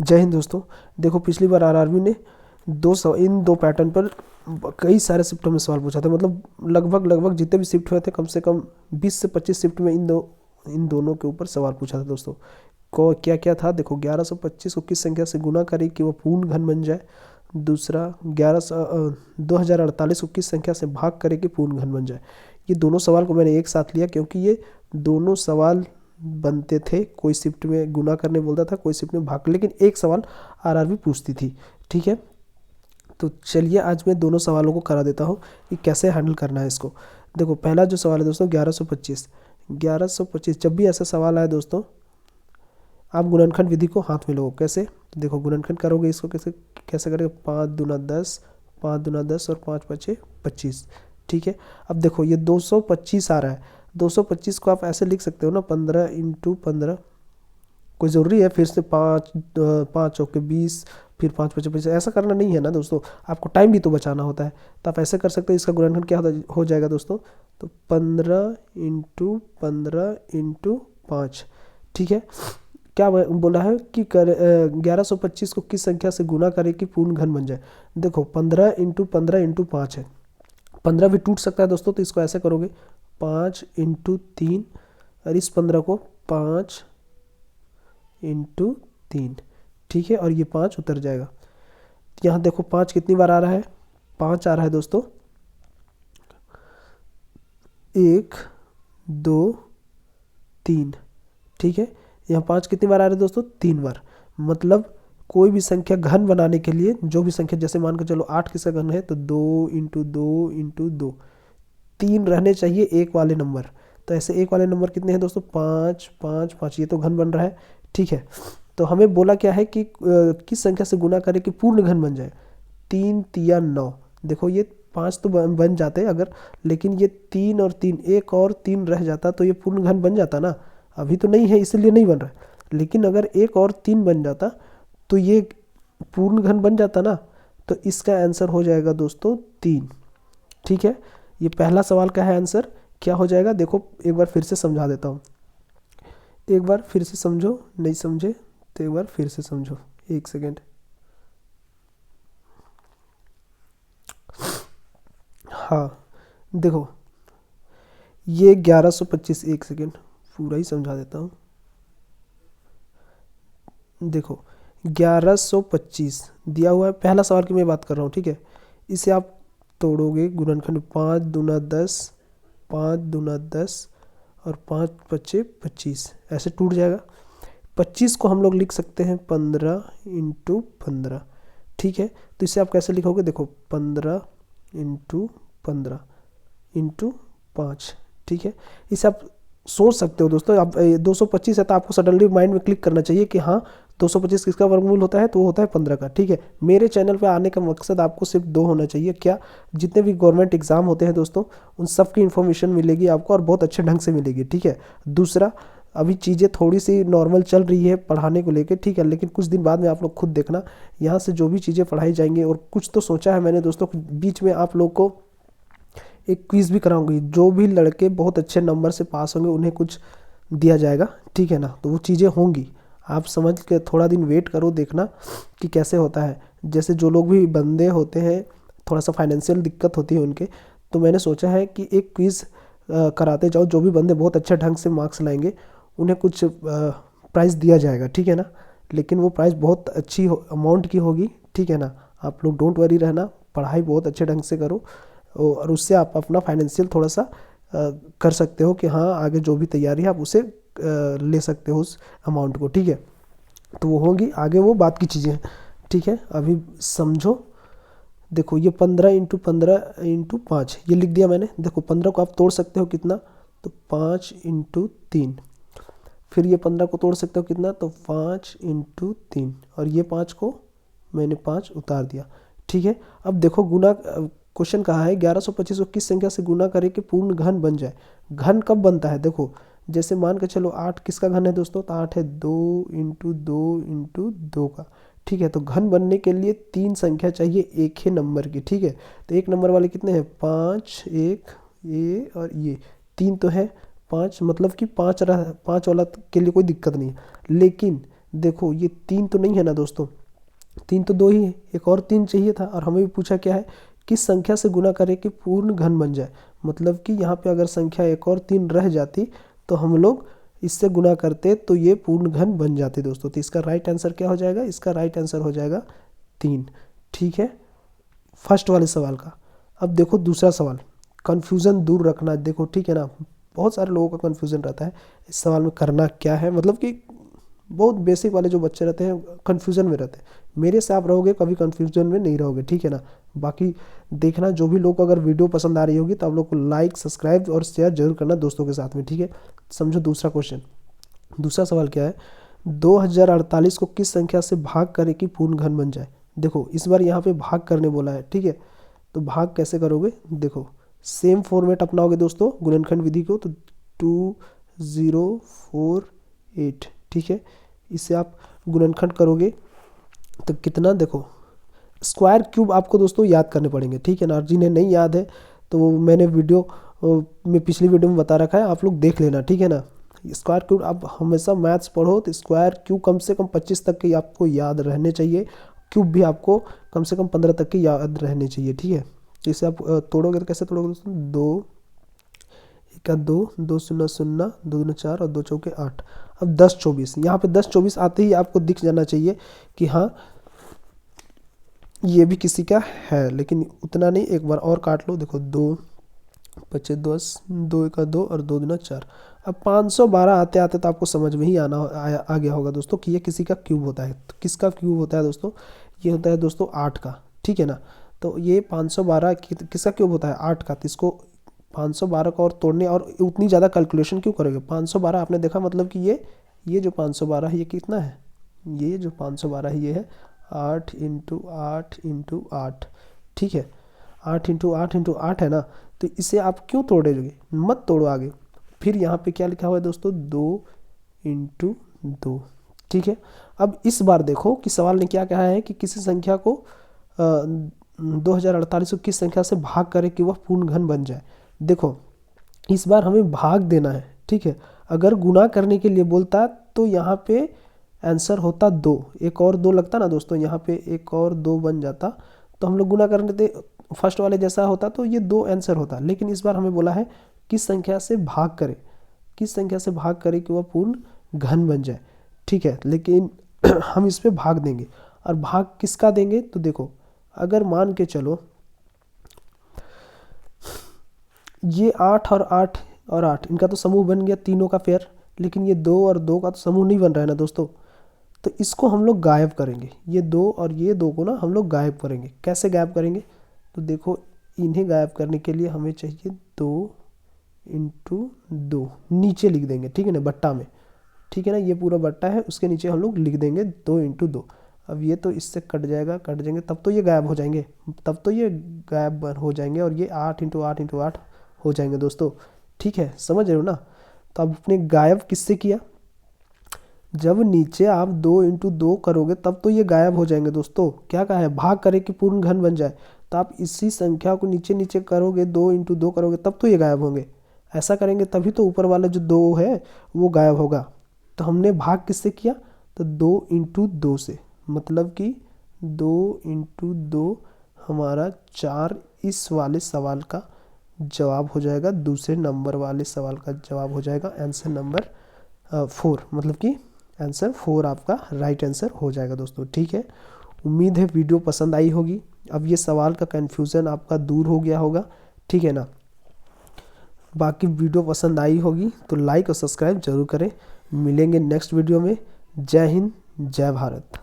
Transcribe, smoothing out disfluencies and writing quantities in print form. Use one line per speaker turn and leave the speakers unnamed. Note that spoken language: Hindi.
जय हिंद दोस्तों। देखो पिछली बार आरआरबी ने इन दो पैटर्न पर कई सारे शिफ्टों में सवाल पूछा था। मतलब लगभग जितने भी शिफ्ट हुए थे कम से कम 20 से 25 शिफ्ट में इन दोनों के ऊपर सवाल पूछा था दोस्तों। को क्या क्या था देखो, 1125 को किस संख्या से गुना करें कि वो पूर्ण घन बन जाए। दूसरा 2048 को किस संख्या से भाग करें कि पूर्ण घन बन जाए। ये दोनों सवाल को मैंने एक साथ लिया क्योंकि ये दोनों सवाल बनते थे। कोई शिफ्ट में गुना करने बोलता था, कोई शिफ्ट में भाग, लेकिन एक सवाल आरआरबी पूछती थी। ठीक है, तो चलिए आज मैं दोनों सवालों को करा देता हूँ कि कैसे हैंडल करना है इसको। देखो पहला जो सवाल है दोस्तों 1125 जब भी ऐसा सवाल आए दोस्तों, आप गुणनखंड विधि को हाथ में लो। कैसे? देखो गुणनखंड करोगे इसको कैसे कैसे करोगे, 5 दूना 10, 5 दूना 10 और 5 पचे 25। ठीक है, अब देखो ये 225 आ रहा है। 225 को आप ऐसे लिख सकते हो ना, 15 इंटू 15। कोई ज़रूरी है फिर से 5 चौके 20, फिर 5 पचे 25, ऐसा करना नहीं है ना दोस्तों। आपको टाइम भी तो बचाना होता है, तो आप ऐसे कर सकते हो। इसका गुणनखंड क्या हो जाएगा दोस्तों, तो 15 इंटू 15 इंटू 5। ठीक है, क्या बोला है कि 1125 को किस संख्या से गुना करें कि पूर्ण घन बन जाए। देखो 15 इंटू 15 इंटू 5 है, 15 भी टूट सकता है दोस्तों, तो इसको ऐसे करोगे 5 इंटू 3, और इस 15 को 5 इंटू 3। ठीक है, और ये 5 उतर जाएगा। यहाँ देखो 5 कितनी बार आ रहा है, 5 आ रहा है दोस्तों, 1 2 3। ठीक है, यहाँ 5 कितनी बार आ रहा है दोस्तों, 3 बार। मतलब कोई भी संख्या घन बनाने के लिए, जो भी संख्या, जैसे मान कर चलो 8 किसका घन है, तो 2 इंटू 2 इंटू 2, 3 रहने चाहिए एक वाले नंबर। तो ऐसे एक वाले नंबर कितने हैं दोस्तों, 5 5 5, ये तो घन बन रहा है। ठीक है, तो हमें बोला क्या है कि किस संख्या से गुना करें कि पूर्ण घन बन जाए। 3 तिया 9। देखो ये 5 तो बन जाते हैं अगर, लेकिन ये 3 और 3, एक और 3 रह जाता तो ये पूर्ण घन बन जाता ना। अभी तो नहीं है इसलिए नहीं बन रहा है, लेकिन अगर एक और 3 बन जाता तो ये पूर्ण घन बन जाता ना। तो इसका आंसर हो जाएगा दोस्तों 3। ठीक है, ये पहला सवाल का है आंसर। क्या हो जाएगा देखो, एक बार फिर से समझा देता हूँ। एक बार फिर से समझो, नहीं समझे तो एक बार फिर से समझो, एक सेकेंड। हाँ देखो, ये 1125, एक सेकेंड पूरा ही समझा देता हूँ। देखो 1125 दिया हुआ है, पहला सवाल की मैं बात कर रहा हूँ। ठीक है, इसे आप तोड़ोगे, गुणनखंड 5 दूना 10, 5 दूना 10 और 5 पचे 25, ऐसे टूट जाएगा। 25 को हम लोग लिख सकते हैं 15 इंटू 15। ठीक है, तो इसे आप कैसे लिखोगे, देखो 15 इंटू 15 इंटू 5। ठीक है, इसे आप सोच सकते हो दोस्तों। आप 225 है तो आपको सडनली माइंड में क्लिक करना चाहिए कि हाँ 225 किसका वर्गमूल होता है, तो वो होता है 15 का। ठीक है, मेरे चैनल पे आने का मकसद आपको सिर्फ 2 होना चाहिए। क्या? जितने भी गवर्नमेंट एग्जाम होते हैं दोस्तों, उन सब की इन्फॉर्मेशन मिलेगी आपको, और बहुत अच्छे ढंग से मिलेगी। ठीक है, दूसरा, अभी चीज़ें थोड़ी सी नॉर्मल चल रही है पढ़ाने को लेकर। ठीक है, लेकिन कुछ दिन बाद में आप लोग खुद देखना, यहाँ से जो भी चीज़ें पढ़ाई जाएंगी, और कुछ तो सोचा है मैंने दोस्तों, बीच में आप लोग को एक क्विज़ भी कराऊंगी। जो भी लड़के बहुत अच्छे नंबर से पास होंगे उन्हें कुछ दिया जाएगा। ठीक है ना, तो वो चीज़ें होंगी, आप समझ के थोड़ा दिन वेट करो, देखना कि कैसे होता है। जैसे जो लोग भी बंदे होते हैं, थोड़ा सा फाइनेंशियल दिक्कत होती है उनके, तो मैंने सोचा है कि एक क्विज़ कराते जाओ। जो भी बंदे बहुत अच्छे ढंग से मार्क्स लाएंगे उन्हें कुछ प्राइज़ दिया जाएगा। ठीक है ना, लेकिन वो प्राइज़ बहुत अच्छी अमाउंट की होगी। ठीक है ना, आप लोग डोंट वरी रहना, पढ़ाई बहुत अच्छे ढंग से करो, और उससे आप अपना फाइनेंशियल थोड़ा सा कर सकते हो कि हाँ आगे जो भी तैयारी है आप उसे ले सकते हो उस अमाउंट को। ठीक है, तो वो होगी आगे, वो बात की चीज़ें हैं। ठीक है, अभी समझो। देखो ये 15 इंटू 15 इंटू 5 ये लिख दिया मैंने। देखो 15 को आप तोड़ सकते हो कितना, तो 5 इंटू 3। फिर ये 15 को तोड़ सकते हो कितना, तो 5 इंटू 3, और ये 5 को मैंने 5 उतार दिया। ठीक है, अब देखो गुना, क्वेश्चन कहा है 1125 को किस संख्या से गुना करें कि पूर्ण घन बन जाए। घन कब बनता है, देखो जैसे मान के चलो 8 किसका घन है दोस्तों, तो 8 है 2 इंटू 2 इंटू 2 का। ठीक है, तो घन बनने के लिए 3 संख्या चाहिए एक ही नंबर की। ठीक है, तो एक नंबर वाले कितने हैं, 5, 1 ये और ये 3 तो है, 5 मतलब कि 5 वाला के लिए कोई दिक्कत नहीं है। लेकिन देखो ये 3 तो नहीं है ना दोस्तों, 3 तो 2 ही है, एक और 3 चाहिए था। और हमें भी पूछा क्या है, किस संख्या से गुना करें कि पूर्ण घन बन जाए। मतलब कि यहाँ पे अगर संख्या एक और 3 रह जाती तो हम लोग इससे गुना करते तो ये पूर्ण घन बन जाते दोस्तों। तो इसका राइट आंसर क्या हो जाएगा, इसका राइट आंसर हो जाएगा 3। ठीक है, फर्स्ट वाले सवाल का। अब देखो दूसरा सवाल, कन्फ्यूज़न दूर रखना। देखो ठीक है ना, बहुत सारे लोगों का कन्फ्यूज़न रहता है इस सवाल में करना क्या है। मतलब कि बहुत बेसिक वाले जो बच्चे रहते हैं कन्फ्यूज़न में रहते हैं। मेरे से आप रहोगे कभी कन्फ्यूज़न में नहीं रहोगे, ठीक है ना। बाकी देखना, जो भी लोग को अगर वीडियो पसंद आ रही होगी तो आप लोग को लाइक, सब्सक्राइब और शेयर जरूर करना दोस्तों के साथ में, ठीक है। समझो दूसरा क्वेश्चन। दूसरा सवाल क्या है, 2048 को किस संख्या से भाग करें कि पूर्ण घन बन जाए। देखो इस बार यहाँ पे भाग करने बोला है, ठीक है। तो भाग कैसे करोगे, देखो सेम फॉर्मेट अपनाओगे दोस्तों गुणनखंड विधि को। तो 2048, ठीक है। इसे आप गुणनखंड करोगे तो कितना, देखो स्क्वायर क्यूब आपको दोस्तों याद करने पड़ेंगे, ठीक है ना। जिन्हें नहीं याद है तो मैंने वीडियो में पिछली वीडियो में बता रखा है, आप लोग देख लेना, ठीक है ना। स्क्वायर क्यूब आप हमेशा मैथ्स पढ़ो तो स्क्वायर क्यूब कम से कम 25 तक के आपको याद रहने चाहिए। क्यूब भी आपको कम से कम 15 तक के याद रहने चाहिए, ठीक है। इसे आप तोड़ोगे तो कैसे तोड़ोगे दोस्तों, 2 का 2, 2 शून्य शून्य, 2 दूनी 4 और 2 चौके 8। अब 10 24, यहाँ पे 10 24 आते ही आपको दिख जाना चाहिए कि हाँ ये भी किसी का है, लेकिन उतना नहीं। एक बार और काट लो, देखो 2 25 10, 2 का 2 और 2 दूना 4। अब 512 आते आते तो आपको समझ में ही आ गया होगा दोस्तों कि ये किसी का क्यूब होता है। तो किसका क्यूब होता है दोस्तों, ये होता है दोस्तों 8 का, ठीक है ना। तो ये 512 किसका क्यूब होता है, 8 का। तो इसको 512 को और तोड़ने और उतनी ज़्यादा कैलकुलेशन क्यों करोगे। 512 आपने देखा, मतलब कि ये जो 512 है ये कितना है, ये जो 512 है ये है 8 इंटू 8 इंटू 8, ठीक है। 8 इंटू 8 इंटू 8 है ना। तो इसे आप क्यों तोड़ोगे, मत तोड़ो आगे। फिर यहाँ पे क्या लिखा हुआ है दोस्तों, 2 इंटू 2, ठीक है। अब इस बार देखो कि सवाल ने क्या कहा है कि किसी संख्या को 2048 को किस संख्या से भाग करे कि वह पूर्ण घन बन जाए। देखो इस बार हमें भाग देना है, ठीक है। अगर गुना करने के लिए बोलता तो यहाँ पे आंसर होता 2, एक और 2 लगता ना दोस्तों, यहाँ पे एक और 2 बन जाता तो हम लोग गुना करने थे फर्स्ट वाले जैसा होता, तो ये 2 आंसर होता। लेकिन इस बार हमें बोला है किस संख्या से भाग करे, किस संख्या से भाग करे कि वह पूर्ण घन बन जाए, ठीक है। लेकिन हम इस पे भाग देंगे, और भाग किसका देंगे, तो देखो अगर मान के चलो ये 8 और 8 और 8 इनका तो समूह बन गया तीनों का पेयर, लेकिन ये 2 और 2 का तो समूह नहीं बन रहा है ना दोस्तों। तो इसको हम लोग गायब करेंगे, ये 2 और ये 2 को ना हम लोग गायब करेंगे। कैसे गायब करेंगे, तो देखो इन्हें गायब करने के लिए हमें चाहिए 2 इंटू 2, नीचे लिख देंगे, ठीक है ना, बट्टा में, ठीक है ना। ये पूरा बट्टा है, उसके नीचे हम लोग लिख देंगे 2 इंटू 2। अब ये तो इससे कट जाएगा, कट जाएंगे तब तो ये गायब हो जाएंगे, तब तो ये गायब हो जाएंगे, और ये 8 इंटू 8 इंटू 8 हो जाएंगे दोस्तों, ठीक है। समझ रहे हो ना। तो अब आपने गायब किससे किया, जब नीचे आप 2 इंटू 2 करोगे तब तो ये गायब हो जाएंगे दोस्तों। क्या कहा है, भाग करे कि पूर्ण घन बन जाए। तो आप इसी संख्या को नीचे नीचे करोगे, 2 इंटू 2 करोगे तब तो ये गायब होंगे। ऐसा करेंगे तभी तो ऊपर वाला जो 2 है वो गायब होगा। तो हमने भाग किससे किया, तो 2 इंटू 2 से, मतलब कि 2 इंटू 2 हमारा 4 इस वाले सवाल का जवाब हो जाएगा। दूसरे नंबर वाले सवाल का जवाब हो जाएगा आंसर नंबर 4, मतलब कि आंसर 4 आपका राइट आंसर हो जाएगा दोस्तों, ठीक है। उम्मीद है वीडियो पसंद आई होगी। अब ये सवाल का कन्फ्यूज़न आपका दूर हो गया होगा, ठीक है ना। बाकी वीडियो पसंद आई होगी तो लाइक और सब्सक्राइब जरूर करें। मिलेंगे नेक्स्ट वीडियो में। जय हिंद, जय भारत।